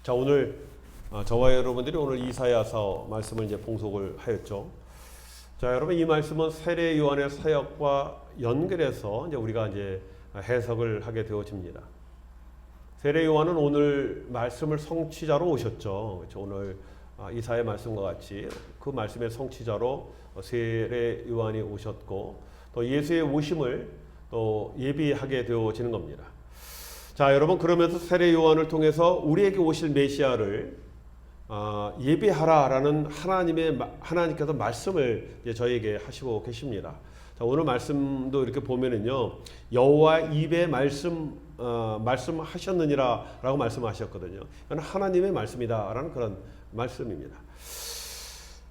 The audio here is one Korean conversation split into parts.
자, 오늘 저와 여러분들이 오늘 이사야서 말씀을 이제 봉독을 하였죠. 자, 여러분 이 말씀은 세례 요한의 사역과 연결해서 이제 우리가 이제 해석을 하게 되어집니다. 세례 요한은 오늘 말씀을 성취자로 오셨죠. 그렇죠? 오늘 이사야 말씀과 같이 그 말씀의 성취자로 세례 요한이 오셨고 또 예수의 오심을 또 예비하게 되어지는 겁니다. 자, 여러분 그러면서 세례 요한을 통해서 우리에게 오실 메시아를 예비하라라는 하나님께서 말씀을 저에게 하시고 계십니다. 자, 오늘 말씀도 이렇게 보면은요, 여호와 입에 말씀하셨느니라라고 말씀하셨거든요. 이건 하나님의 말씀이다라는 그런 말씀입니다.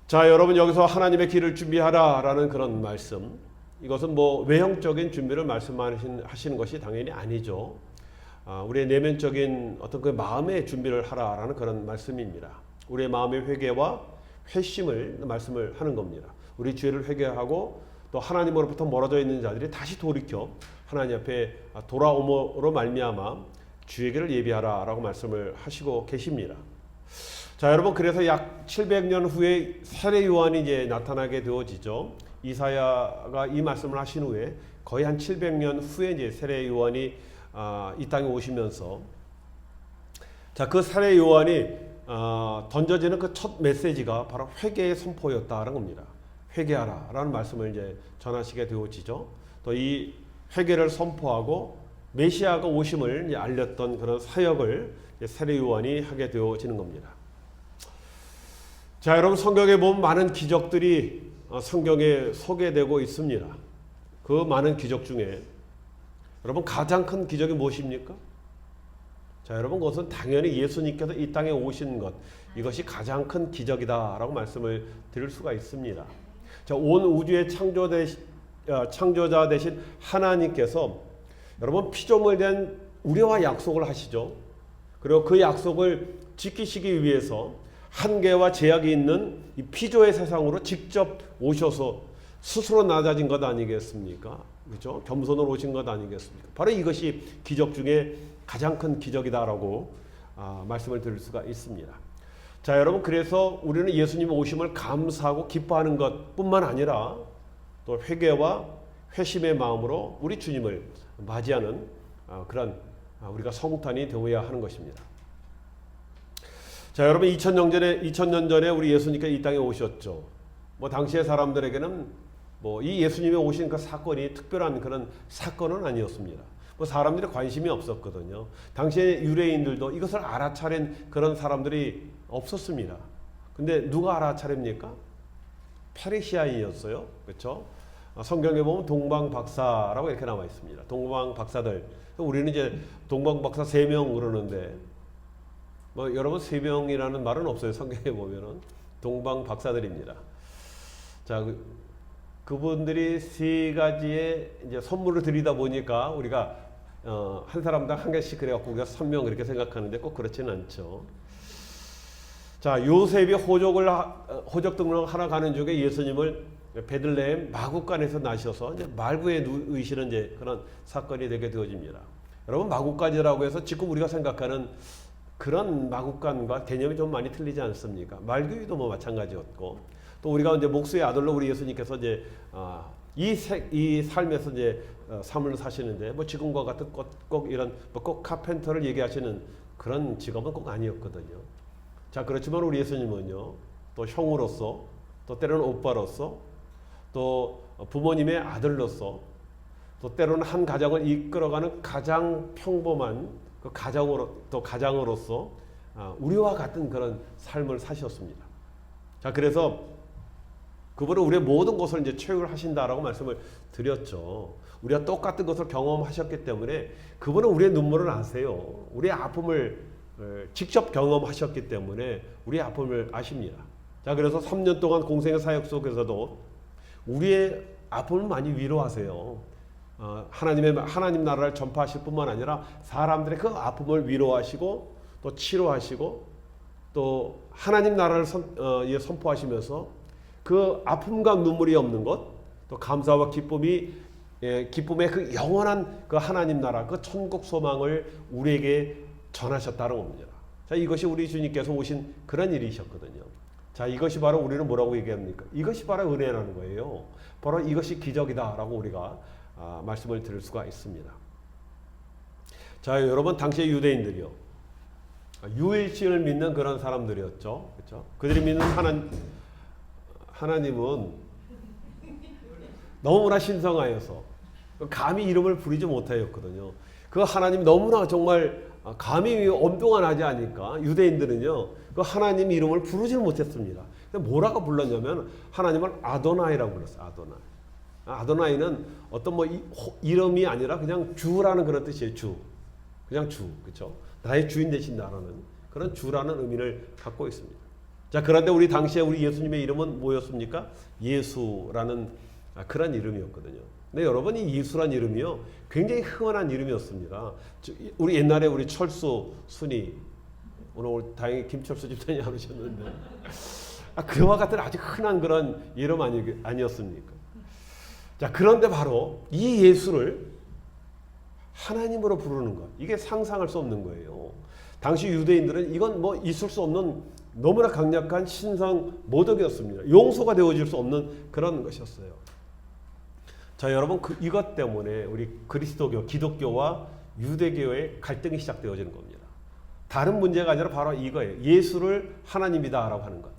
자, 여러분 여기서 하나님의 길을 준비하라라는 그런 말씀. 이것은 뭐 외형적인 준비를 말씀하시는 것이 당연히 아니죠. 우리의 내면적인 어떤 그 마음의 준비를 하라라는 그런 말씀입니다. 우리의 마음의 회개와 회심을 말씀을 하는 겁니다. 우리 죄를 회개하고 또 하나님으로부터 멀어져 있는 자들이 다시 돌이켜 하나님 앞에 돌아옴으로 말미암아 주의 길을 예비하라라고 말씀을 하시고 계십니다. 자, 여러분 그래서 약 700년 후에 세례 요한이 이제 나타나게 되어지죠. 이사야가 이 말씀을 하신 후에 거의 한 700년 후에 이제 세례 요한이 이 땅에 오시면서 자, 그 세례 요한이 던져지는 그 첫 메시지가 바로 회개의 선포였다라는 겁니다. 회개하라라는 말씀을 이제 전하시게 되어지죠. 또 이 회개를 선포하고 메시아가 오심을 알렸던 그런 사역을 세례 요한이 하게 되어지는 겁니다. 자, 여러분 성경에 보면 많은 기적들이 성경에 소개되고 있습니다. 그 많은 기적 중에 여러분 가장 큰 기적이 무엇입니까? 자, 여러분 그것은 당연히 예수님께서 이 땅에 오신 것, 이것이 가장 큰 기적이다라고 말씀을 드릴 수가 있습니다. 자, 온 우주의 창조자 되신 하나님께서 여러분 피조물에 대한 우리와 약속을 하시죠. 그리고 그 약속을 지키시기 위해서 한계와 제약이 있는 이 피조의 세상으로 직접 오셔서 스스로 낮아진 것 아니겠습니까? 그렇죠? 겸손으로 오신 것 아니겠습니까? 바로 이것이 기적 중에 가장 큰 기적이다라고 말씀을 드릴 수가 있습니다. 자, 여러분 그래서 우리는 예수님 오심을 감사하고 기뻐하는 것뿐만 아니라 또 회개와 회심의 마음으로 우리 주님을 맞이하는 그런 우리가 성탄이 되어야 하는 것입니다. 자, 여러분 2000년 전에 우리 예수님께서 이 땅에 오셨죠. 뭐 당시의 사람들에게는 뭐 이 예수님이 오신 그 사건이 특별한 그런 사건은 아니었습니다. 뭐 사람들이 관심이 없었거든요. 당시의 유대인들도 이것을 알아차린 그런 사람들이 없었습니다. 근데 누가 알아차립니까? 페르시아인이었어요. 그렇죠? 성경에 보면 동방박사라고 이렇게 나와 있습니다. 동방박사들. 우리는 이제 동방박사 3명 그러는데 뭐 여러분 3명이라는 말은 없어요. 성경에 보면은 동방박사들입니다. 자, 그분들이 3가지의 이제 선물을 드리다 보니까 우리가 한 사람당 한 개씩 그래갖고 우리가 3명 그렇게 생각하는데 꼭 그렇지는 않죠. 자, 요셉이 호적 등록 하나 가는 중에 예수님을 베들레헴 마구간에서 나셔서 이제 말구에 누이시는 이제 그런 사건이 되게 되어집니다. 여러분 마구간이라고 해서 지금 우리가 생각하는 그런 마구간과 개념이 좀 많이 틀리지 않습니까? 말구이도 뭐 마찬가지였고. 또 우리가 이제 목수의 아들로 우리 예수님께서 이제 이 삶에서 이제 삶을 사시는데 뭐 지금과 같은 꼭 이런 꼭 카펜터를 얘기하시는 그런 직업은 꼭 아니었거든요. 자, 그렇지만 우리 예수님은요, 또 형으로서, 또 때로는 오빠로서, 또 부모님의 아들로서, 또 때로는 한 가정을 이끌어가는 가장 평범한 그 가장으로서 우리와 같은 그런 삶을 사셨습니다. 자, 그래서 그분은 우리의 모든 것을 이제 체육을 하신다라고 말씀을 드렸죠. 우리가 똑같은 것을 경험하셨기 때문에 그분은 우리의 눈물을 아세요. 우리의 아픔을 직접 경험하셨기 때문에 우리의 아픔을 아십니다. 자, 그래서 3년 동안 공생의 사역 속에서도 우리의 아픔을 많이 위로하세요. 하나님 나라를 전파하실 뿐만 아니라 사람들의 그 아픔을 위로하시고 또 치료하시고 또 하나님 나라를 선포하시면서 그 아픔과 눈물이 없는 것, 또 감사와 기쁨의 그 영원한 그 하나님 나라, 그 천국 소망을 우리에게 전하셨다는 겁니다. 자, 이것이 우리 주님께서 오신 그런 일이셨거든요. 자, 이것이 바로 우리는 뭐라고 얘기합니까? 이것이 바로 은혜라는 거예요. 바로 이것이 기적이다라고 우리가 말씀을 드릴 수가 있습니다. 자, 여러분, 당시의 유대인들이요, 유일신을 믿는 그런 사람들이었죠. 그렇죠? 그들이 믿는 하나님은 너무나 신성하여서 감히 이름을 부르지 못하였거든요. 그 하나님 너무나 정말 감히 엄두가 나지 않으니까 유대인들은요, 그 하나님 이름을 부르지를 못했습니다. 뭐라고 불렀냐면 하나님을 아도나이라고 불렀어요. 아도나이. 아도나이는 어떤 뭐 이름이 아니라 그냥 주라는 그런 뜻이에요. 주. 그냥 주. 그렇죠? 나의 주인 되신 나라는 그런 주라는 의미를 갖고 있습니다. 자, 그런데 우리 당시에 우리 예수님의 이름은 뭐였습니까? 예수라는 그런 이름이었거든요. 근데 여러분, 이 예수란 이름이요, 굉장히 흥원한 이름이었습니다. 우리 옛날에 우리 철수 순이, 오늘 다행히 김철수 집사님이 안 오셨는데, 그와 같은 아주 흔한 그런 이름 아니었습니까? 자, 그런데 바로 이 예수를 하나님으로 부르는 것, 이게 상상할 수 없는 거예요. 당시 유대인들은 이건 뭐 있을 수 없는 너무나 강력한 신성 모독이었습니다. 용서가 되어질 수 없는 그런 것이었어요. 자, 여러분, 이것 때문에 우리 그리스도교, 기독교와 유대교의 갈등이 시작되어지는 겁니다. 다른 문제가 아니라 바로 이거예요. 예수를 하나님이다라고 하는 것.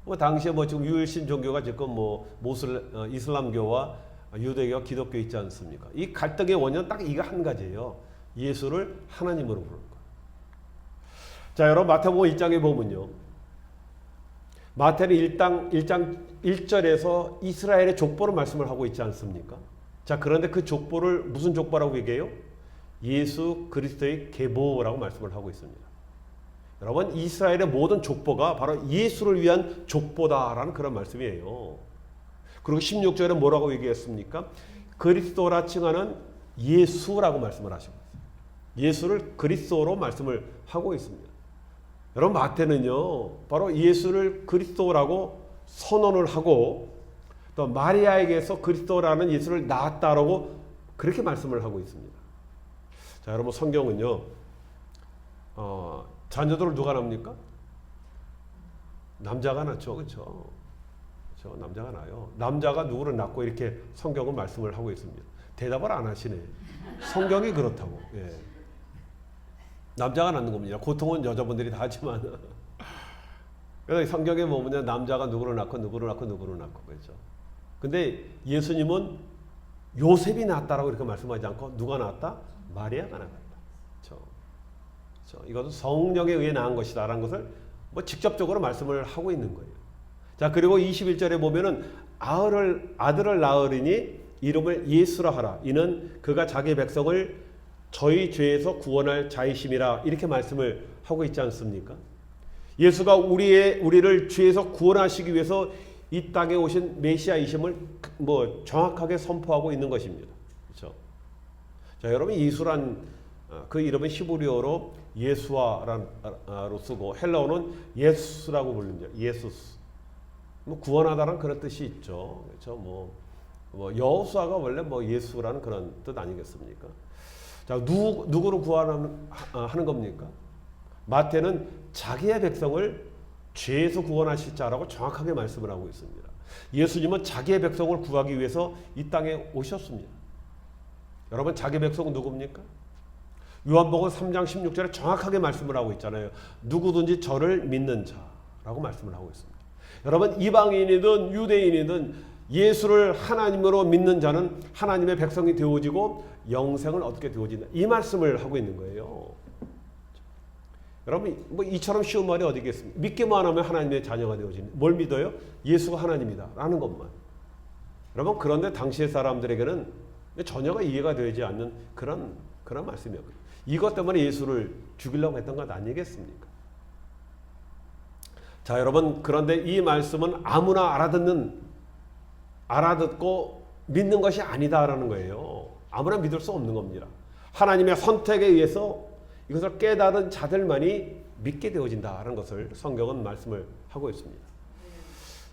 뭐 당시에 뭐 지금 유일신 종교가 지금 뭐 이슬람교와 유대교, 기독교 있지 않습니까? 이 갈등의 원인은 딱 이거 한 가지예요. 예수를 하나님으로 부르는 것. 자, 여러분, 마태복음 1장에 보면요, 마태는 1장 1절에서 이스라엘의 족보를 말씀을 하고 있지 않습니까? 자, 그런데 그 족보를 무슨 족보라고 얘기해요? 예수 그리스도의 계보라고 말씀을 하고 있습니다. 여러분, 이스라엘의 모든 족보가 바로 예수를 위한 족보다라는 그런 말씀이에요. 그리고 16절에 뭐라고 얘기했습니까? 그리스도라 칭하는 예수라고 말씀을 하시고 있어요. 예수를 그리스도로 말씀을 하고 있습니다. 여러분, 마태는요, 바로 예수를 그리스도라고 선언을 하고 또 마리아에게서 그리스도라는 예수를 낳았다라고 그렇게 말씀을 하고 있습니다. 자, 여러분, 성경은요, 자녀들을 누가 낳습니까? 남자가 낳죠. 그렇죠? 남자가 낳아요. 남자가 누구를 낳고 이렇게 성경은 말씀을 하고 있습니다. 대답을 안 하시네. 성경이 그렇다고. 예. 남자가 낳는 겁니다. 고통은 여자분들이 다 하지만. 그래서 성경에 보면 남자가 누구를 낳고 누구를 낳고 누구를 낳고 그렇죠. 근데 예수님은 요셉이 낳았다라고 이렇게 말씀하지 않고 누가 낳았다? 마리아가 낳았다. 그렇죠. 이것은 성령에 의해 낳은 것이다라는 것을 뭐 직접적으로 말씀을 하고 있는 거예요. 자, 그리고 21절에 보면은 아들을 낳으리니 이름을 예수라 하라. 이는 그가 자기 백성을 저희 죄에서 구원할 자이심이라. 이렇게 말씀을 하고 있지 않습니까? 예수가 우리를 죄에서 구원하시기 위해서 이 땅에 오신 메시아이심을 뭐 정확하게 선포하고 있는 것입니다. 그렇죠? 자, 여러분, 예수란 그 이름은 히브리어로 예수아로 쓰고 헬라어는 예수라고 부릅니다. 예수스. 뭐 구원하다는 그런 뜻이 있죠. 그렇죠? 뭐 여호수아가 원래 뭐 예수라는 그런 뜻 아니겠습니까? 자, 누구로 구원하는 겁니까? 마태는 자기의 백성을 죄에서 구원하실 자라고 정확하게 말씀을 하고 있습니다. 예수님은 자기의 백성을 구하기 위해서 이 땅에 오셨습니다. 여러분, 자기 백성은 누굽니까? 요한복음 3장 16절에 정확하게 말씀을 하고 있잖아요. 누구든지 저를 믿는 자라고 말씀을 하고 있습니다. 여러분, 이방인이든 유대인이든 예수를 하나님으로 믿는 자는 하나님의 백성이 되어지고 영생을 얻게 되어진다. 이 말씀을 하고 있는 거예요. 여러분, 뭐 이처럼 쉬운 말이 어디 있겠습니까? 믿기만 하면 하나님의 자녀가 되어지는. 뭘 믿어요? 예수가 하나님이다 라는 것만. 여러분, 그런데 당시의 사람들에게는 전혀가 이해가 되지 않는 그런 말씀이었거든요. 이것 때문에 예수를 죽이려고 했던 것 아니겠습니까? 자, 여러분, 그런데 이 말씀은 아무나 알아듣고 믿는 것이 아니다라는 거예요. 아무나 믿을 수 없는 겁니다. 하나님의 선택에 의해서 이것을 깨달은 자들만이 믿게 되어진다라는 것을 성경은 말씀을 하고 있습니다.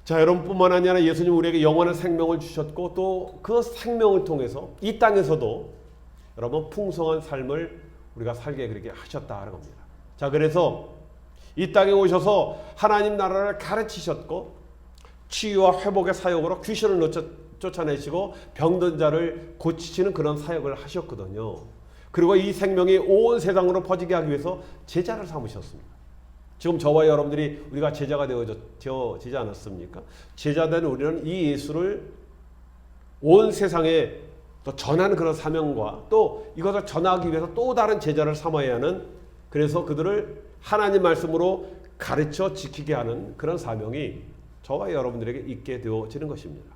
자, 여러분뿐만 아니라 예수님 우리에게 영원한 생명을 주셨고 또 그 생명을 통해서 이 땅에서도 여러분 풍성한 삶을 우리가 살게 그렇게 하셨다는 겁니다. 자, 그래서 이 땅에 오셔서 하나님 나라를 가르치셨고 치유와 회복의 사역으로 귀신을 쫓아내시고 병든 자를 고치시는 그런 사역을 하셨거든요. 그리고 이 생명이 온 세상으로 퍼지게 하기 위해서 제자를 삼으셨습니다. 지금 저와 여러분들이 우리가 제자가 되어지지 않았습니까? 제자된 우리는 이 예수를 온 세상에 또 전하는 그런 사명과 또 이것을 전하기 위해서 또 다른 제자를 삼아야 하는, 그래서 그들을 하나님 말씀으로 가르쳐 지키게 하는 그런 사명이 저와 여러분들에게 있게 되어지는 것입니다.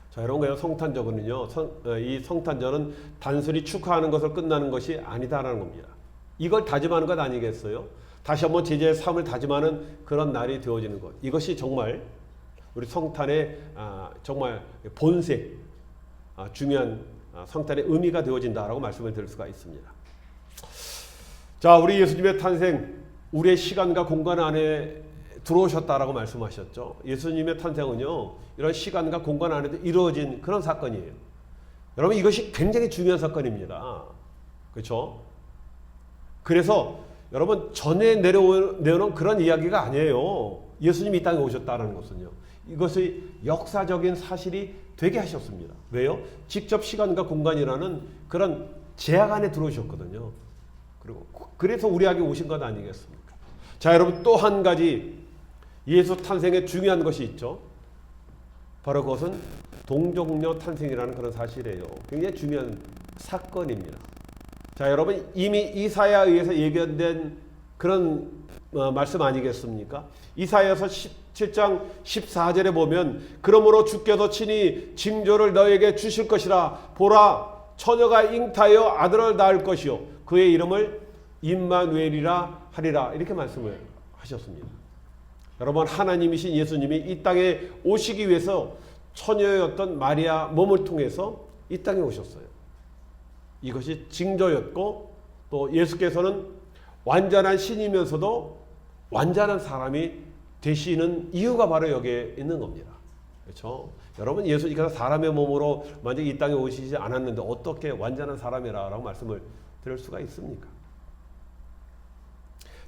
자, 여러분, 성탄절은요, 이 성탄절은 단순히 축하하는 것을 끝나는 것이 아니다라는 겁니다. 이걸 다짐하는 것 아니겠어요? 다시 한번 제자의 삶을 다짐하는 그런 날이 되어지는 것. 이것이 정말 우리 성탄의 정말 본색, 중요한 성탄의 의미가 되어진다라고 말씀을 드릴 수가 있습니다. 자, 우리 예수님의 탄생, 우리의 시간과 공간 안에 들어오셨다라고 말씀하셨죠. 예수님의 탄생은요, 이런 시간과 공간 안에도 이루어진 그런 사건이에요. 여러분, 이것이 굉장히 중요한 사건입니다. 그렇죠? 그래서 여러분, 전에 내려오는 그런 이야기가 아니에요. 예수님이 이 땅에 오셨다는 것은요, 이것이 역사적인 사실이 되게 하셨습니다. 왜요? 직접 시간과 공간이라는 그런 제약 안에 들어오셨거든요. 그리고 그래서 우리에게 오신 것 아니겠습니까? 자, 여러분, 또 한 가지 예수 탄생에 중요한 것이 있죠. 바로 그것은 동정녀 탄생이라는 그런 사실이에요. 굉장히 중요한 사건입니다. 자, 여러분, 이미 이사야에 의해서 예견된 그런 말씀 아니겠습니까? 이사야서 17장 14절에 보면, 그러므로 주께서 친히 징조를 너에게 주실 것이라. 보라, 처녀가 잉타하여 아들을 낳을 것이요 그의 이름을 임마누엘이라 하리라. 이렇게 말씀을 하셨습니다. 여러분, 하나님이신 예수님이 이 땅에 오시기 위해서 처녀였던 마리아 몸을 통해서 이 땅에 오셨어요. 이것이 징조였고, 또 예수께서는 완전한 신이면서도 완전한 사람이 되시는 이유가 바로 여기에 있는 겁니다. 그렇죠? 여러분, 예수님께서 사람의 몸으로 만약 이 땅에 오시지 않았는데 어떻게 완전한 사람이라고 말씀을 드릴 수가 있습니까?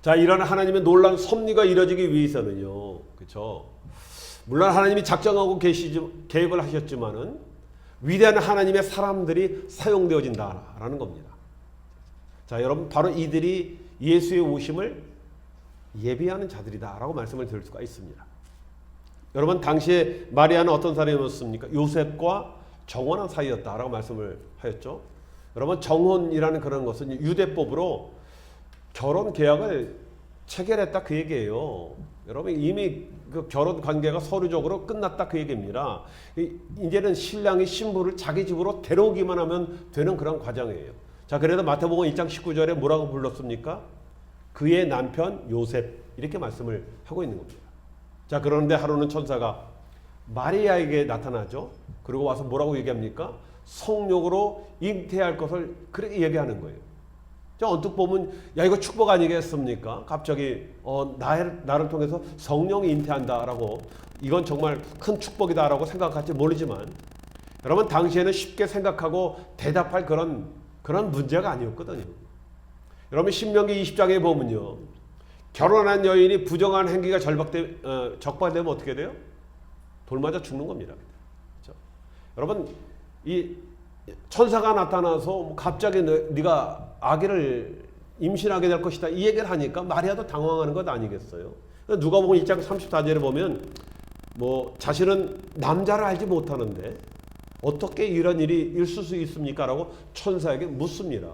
자, 이런 하나님의 놀라운 섭리가 이루어지기 위해서는요, 그렇죠? 물론 하나님이 작정하고 계획을 하셨지만은 위대한 하나님의 사람들이 사용되어진다라는 겁니다. 자, 여러분, 바로 이들이 예수의 오심을 예비하는 자들이다라고 말씀을 드릴 수가 있습니다. 여러분, 당시에 마리아는 어떤 사람이었습니까? 요셉과 정혼한 사이였다라고 말씀을 하였죠. 여러분, 정혼이라는 그런 것은 유대법으로 결혼 계약을 체결했다 그 얘기예요. 여러분, 이미 그 결혼 관계가 서류적으로 끝났다 그 얘기입니다. 이제는 신랑이 신부를 자기 집으로 데려오기만 하면 되는 그런 과정이에요. 자, 그래서 마태복음 1장 19절에 뭐라고 불렀습니까? 그의 남편 요셉, 이렇게 말씀을 하고 있는 겁니다. 자, 그런데 하루는 천사가 마리아에게 나타나죠. 그리고 와서 뭐라고 얘기합니까? 성령으로 잉태할 것을 그렇게 얘기하는 거예요. 자, 언뜻 보면 야, 이거 축복 아니겠습니까? 갑자기 나를 통해서 성령이 잉태한다라고, 이건 정말 큰 축복이다라고 생각할지 모르지만, 여러분, 당시에는 쉽게 생각하고 대답할 그런 문제가 아니었거든요. 여러분, 신명기 20장에 보면요, 결혼한 여인이 부정한 행위가 적발되면 어떻게 돼요? 돌 맞아 죽는 겁니다. 그렇죠? 여러분, 이 천사가 나타나서 갑자기 네가 아기를 임신하게 될 것이다 이 얘기를 하니까 마리아도 당황하는 것 아니겠어요? 누가복음 1장 34절에 보면 자신은 남자를 알지 못하는데 어떻게 이런 일이 있을 수 있습니까? 라고 천사에게 묻습니다.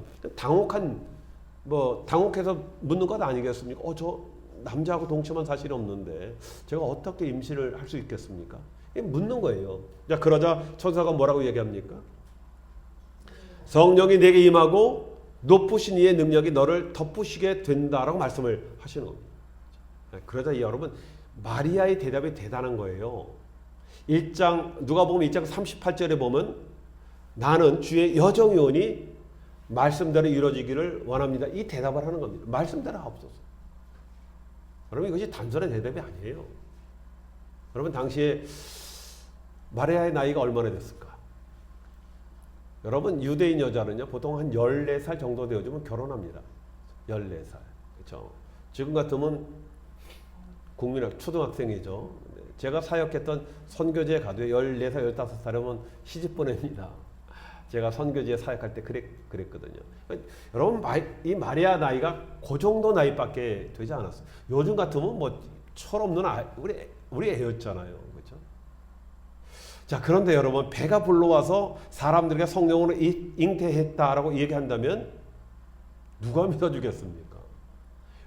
당혹해서 묻는 것 아니겠습니까? 저 남자하고 동침한 사실이 없는데 제가 어떻게 임신을 할 수 있겠습니까? 묻는 거예요. 자, 그러자 천사가 뭐라고 얘기합니까? 성령이 내게 임하고 높으신 이의 능력이 너를 덮으시게 된다라고 말씀을 하시는 겁니다. 그러자 여러분, 마리아의 대답이 대단한 거예요. 누가복음 1장 38절에 보면, 나는 주의 여정이오니 말씀대로 이루어지기를 원합니다. 이 대답을 하는 겁니다. 말씀대로 하옵소서. 여러분, 이것이 단순한 대답이 아니에요. 여러분, 당시에 마리아의 나이가 얼마나 됐을까? 여러분, 유대인 여자는요, 보통 한 14살 정도 되어지면 결혼합니다. 14살. 그렇죠? 지금 같으면 국민학 초등학생이죠. 제가 사역했던 선교지에 가도 14살, 15살이면 시집 보냅니다. 제가 선교지에 사역할 때 그랬거든요. 여러분, 이 마리아 나이가 그 정도 나이밖에 되지 않았어요. 요즘 같으면 뭐 철없는 우리 애였잖아요. 그렇죠? 자, 그런데 여러분, 배가 불러와서 사람들에게 성령으로 잉태했다라고 얘기한다면 누가 믿어주겠습니까?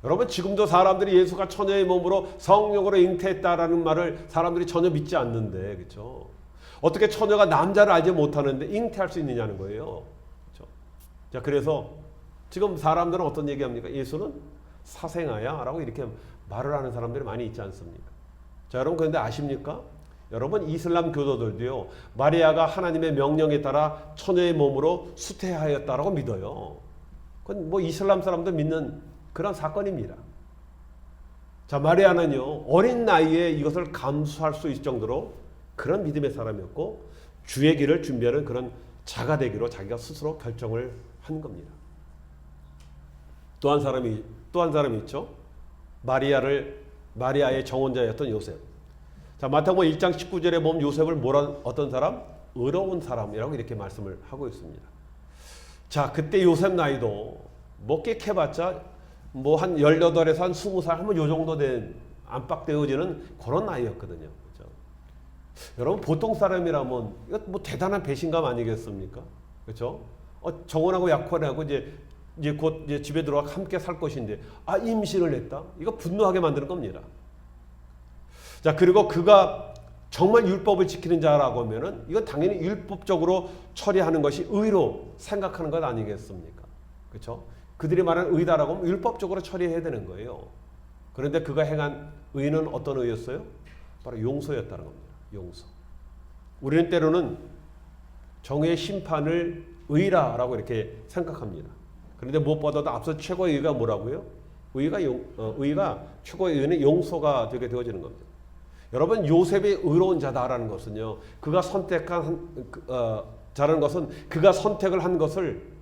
여러분, 지금도 사람들이 예수가 처녀의 몸으로 성령으로 잉태했다라는 말을 사람들이 전혀 믿지 않는데, 그렇죠? 어떻게 처녀가 남자를 알지 못하는데 잉태할 수 있느냐는 거예요. 그렇죠? 자, 그래서 지금 사람들은 어떤 얘기합니까? 예수는 사생아야 라고 이렇게 말을 하는 사람들이 많이 있지 않습니까? 자, 여러분, 그런데 아십니까? 여러분, 이슬람 교도들도요, 마리아가 하나님의 명령에 따라 처녀의 몸으로 수태하였다라고 믿어요. 그건 뭐 이슬람 사람도 믿는 그런 사건입니다. 자, 마리아는요, 어린 나이에 이것을 감수할 수 있을 정도로 그런 믿음의 사람이었고, 주의 길을 준비하는 그런 자가 되기로 자기가 스스로 결정을 한 겁니다. 또 한 사람이 있죠. 마리아의 정혼자였던 요셉. 자, 마태복음 1장 19절에 보면 요셉을 어떤 사람? 의로운 사람이라고 이렇게 말씀을 하고 있습니다. 자, 그때 요셉 나이도 뭐 꽤 캐봤자 뭐 한 18에서 한 20살 하면 요 정도 된 안팎되어지는 그런 나이였거든요. 그렇죠? 여러분, 보통 사람이라면 이거 뭐 대단한 배신감 아니겠습니까? 그렇죠? 정혼하고 약혼하고 이제 곧 집에 들어가 함께 살 것인데, 임신을 했다? 이거 분노하게 만드는 겁니다. 자, 그리고 그가 정말 율법을 지키는 자라고 하면은 이건 당연히 율법적으로 처리하는 것이 의로 생각하는 것 아니겠습니까? 그렇죠? 그들이 말하는 의다라고 하면 율법적으로 처리해야 되는 거예요. 그런데 그가 행한 의는 어떤 의였어요? 바로 용서였다는 겁니다. 용서. 우리는 때로는 정의의 심판을 의라라고 이렇게 생각합니다. 그런데 무엇보다도 앞서 최고의 의가 뭐라고요? 의가 최고의 의는 용서가 되게 되어지는 겁니다. 여러분, 요셉이 의로운 자다라는 것은요, 그가 선택한 자라는 것은 그가 선택을 한 것을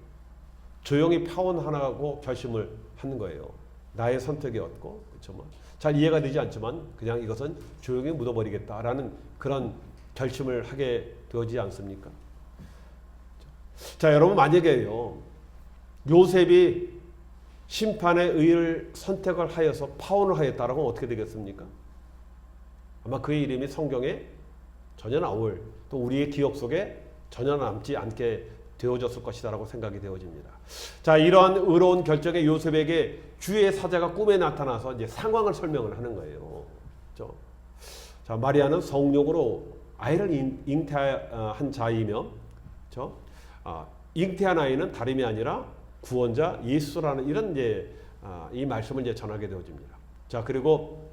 조용히 파혼하고 결심을 하는 거예요. 나의 선택이었고, 그렇죠? 잘 이해가 되지 않지만 그냥 이것은 조용히 묻어버리겠다라는 그런 결심을 하게 되어지지 않습니까? 자, 여러분, 만약에요, 요셉이 심판의 의를 선택을 하여서 파혼을 하였다라고 하면 어떻게 되겠습니까? 아마 그의 이름이 성경에 전혀 나올, 또 우리의 기억 속에 전혀 남지 않게 되어졌을 것이다라고 생각이 되어집니다. 자, 이러한 의로운 결정에 요셉에게 주의 사자가 꿈에 나타나서 이제 상황을 설명을 하는 거예요. 그렇죠? 자, 마리아는 성령으로 아이를 잉태한 자이며, 그렇죠? 잉태한 아이는 다름이 아니라 구원자 예수라는 이런 이제 이 말씀을 이제 전하게 되어집니다. 자, 그리고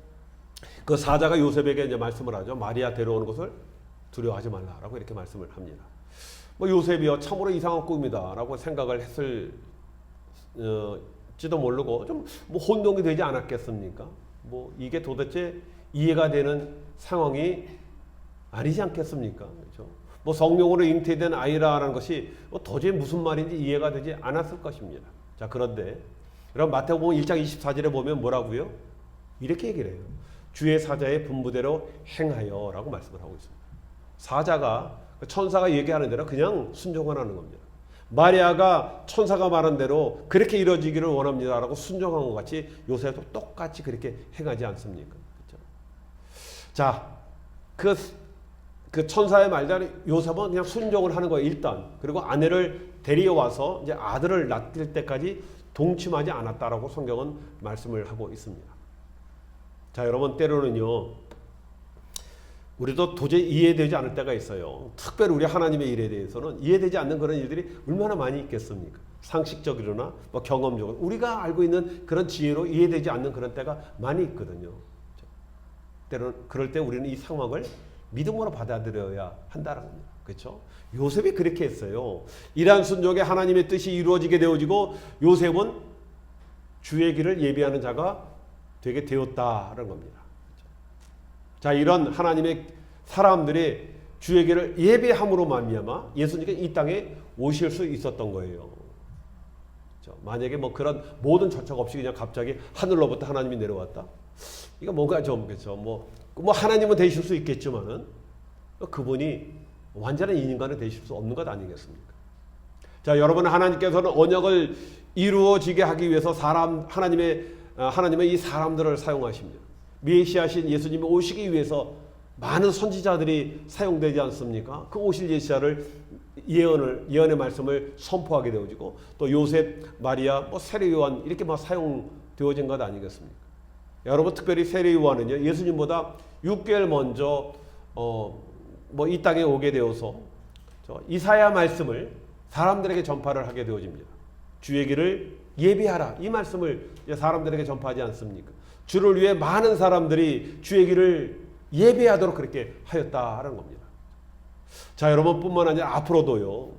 그 사자가 요셉에게 이제 말씀을 하죠. 마리아 데려오는 것을 두려워하지 말라라고 이렇게 말씀을 합니다. 뭐 요셉이요, 참으로 이상한 꿈이다라고 생각을 했을지도 모르고 좀 뭐 혼동이 되지 않았겠습니까? 뭐 이게 도대체 이해가 되는 상황이 아니지 않겠습니까? 그렇죠? 뭐 성령으로 잉태된 아이라는 것이 도저히 무슨 말인지 이해가 되지 않았을 것입니다. 자, 그런데 여러분, 마태복음 1장 24절에 보면 뭐라고요? 이렇게 얘기를 해요. 주의 사자의 분부대로 행하여 라고 말씀을 하고 있습니다. 사자가, 천사가 얘기하는 대로 그냥 순종하는 겁니다. 마리아가 천사가 말한 대로 그렇게 이루어지기를 원합니다라고 순종한 것 같이 요셉도 똑같이 그렇게 행하지 않습니까? 그렇죠? 자, 그 천사의 말대로 요셉은 그냥 순종을 하는 거예요, 일단. 그리고 아내를 데려와서 이제 아들을 낳을 때까지 동침하지 않았다라고 성경은 말씀을 하고 있습니다. 자, 여러분, 때로는요, 우리도 도저히 이해되지 않을 때가 있어요. 특별히 우리 하나님의 일에 대해서는 이해되지 않는 그런 일들이 얼마나 많이 있겠습니까? 상식적으로나 뭐 경험적으로 우리가 알고 있는 그런 지혜로 이해되지 않는 그런 때가 많이 있거든요. 때로는 그럴 때 우리는 이 상황을 믿음으로 받아들여야 한다는 겁니다. 그렇죠? 요셉이 그렇게 했어요. 이러한 순종에 하나님의 뜻이 이루어지게 되어지고 요셉은 주의 길을 예비하는 자가 되게 되었다는 겁니다. 자, 이런 하나님의 사람들이 주의 길을 예배함으로 말미암아 예수님께 이 땅에 오실 수 있었던 거예요. 만약에 뭐 그런 모든 절차가 없이 그냥 갑자기 하늘로부터 하나님이 내려왔다. 이거 뭔가 좀 그렇죠. 뭐 하나님은 되실 수 있겠지만은 그분이 완전한 인간은 되실 수 없는 것 아니겠습니까? 자, 여러분 하나님께서는 언약을 이루어지게 하기 위해서 하나님은 이 사람들을 사용하십니다. 메시아신 예수님이 오시기 위해서 많은 선지자들이 사용되지 않습니까? 그 오실 메시아를 예언의 말씀을 선포하게 되어지고 또 요셉, 마리아, 세례 요한 이렇게 사용되어진 것 아니겠습니까? 여러분 특별히 세례 요한은요 예수님보다 6개월 먼저 이 땅에 오게 되어서 이사야 말씀을 사람들에게 전파를 하게 되어집니다. 주의 길을 예비하라 이 말씀을 사람들에게 전파하지 않습니까? 주를 위해 많은 사람들이 주의 길을 예배하도록 그렇게 하였다라는 겁니다. 자, 여러분뿐만 아니라 앞으로도요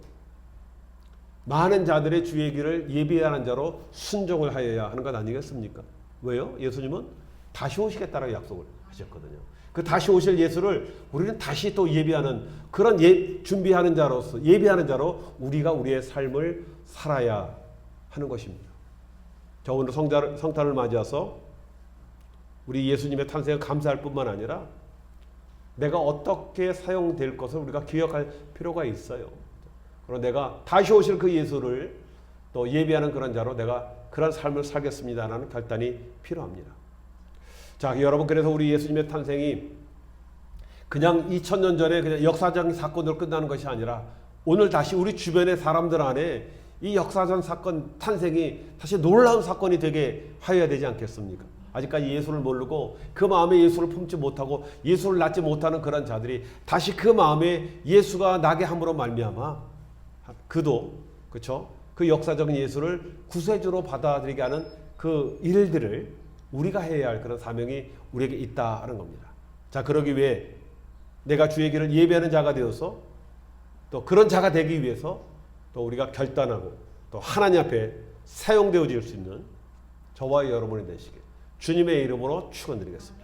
많은 자들의 주의 길을 예비하는 자로 순종을 하여야 하는 것 아니겠습니까? 왜요? 예수님은 다시 오시겠다라고 약속을 하셨거든요. 그 다시 오실 예수를 우리는 다시 또 예비하는 그런 준비하는 자로서 예비하는 자로 우리가 우리의 삶을 살아야 하는 것입니다. 자, 오늘 성탄을 맞이해서 우리 예수님의 탄생을 감사할 뿐만 아니라 내가 어떻게 사용될 것을 우리가 기억할 필요가 있어요. 그리고 내가 다시 오실 그 예수를 또 예비하는 그런 자로 내가 그런 삶을 살겠습니다라는 결단이 필요합니다. 자, 여러분 그래서 우리 예수님의 탄생이 그냥 2000년 전에 그냥 역사적인 사건으로 끝나는 것이 아니라 오늘 다시 우리 주변의 사람들 안에 이 역사적 사건 탄생이 다시 놀라운 사건이 되게 하여야 되지 않겠습니까? 아직까지 예수를 모르고 그 마음에 예수를 품지 못하고 예수를 낳지 못하는 그런 자들이 다시 그 마음에 예수가 나게 함으로 말미암아 그도 그렇죠? 그 역사적인 예수를 구세주로 받아들이게 하는 그 일들을 우리가 해야 할 그런 사명이 우리에게 있다는 겁니다. 자, 그러기 위해 내가 주의 길을 예배하는 자가 되어서 또 그런 자가 되기 위해서 또 우리가 결단하고 또 하나님 앞에 사용되어질 수 있는 저와 여러분이 되시길 주님의 이름으로 축원드리겠습니다.